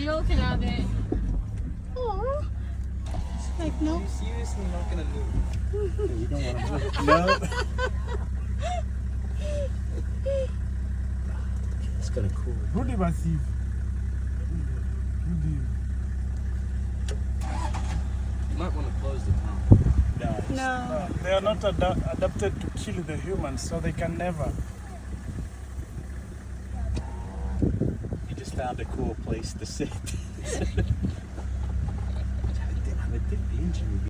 you're looking at it. Oh, like no. Are you seriously not gonna move? You don't want to move. No. It's kind of cool. Rudy Massive. You might want to close the tunnel. No. They are not adapted to kill the humans, so they can never. You just found a cool place to sit. I would think the engine would be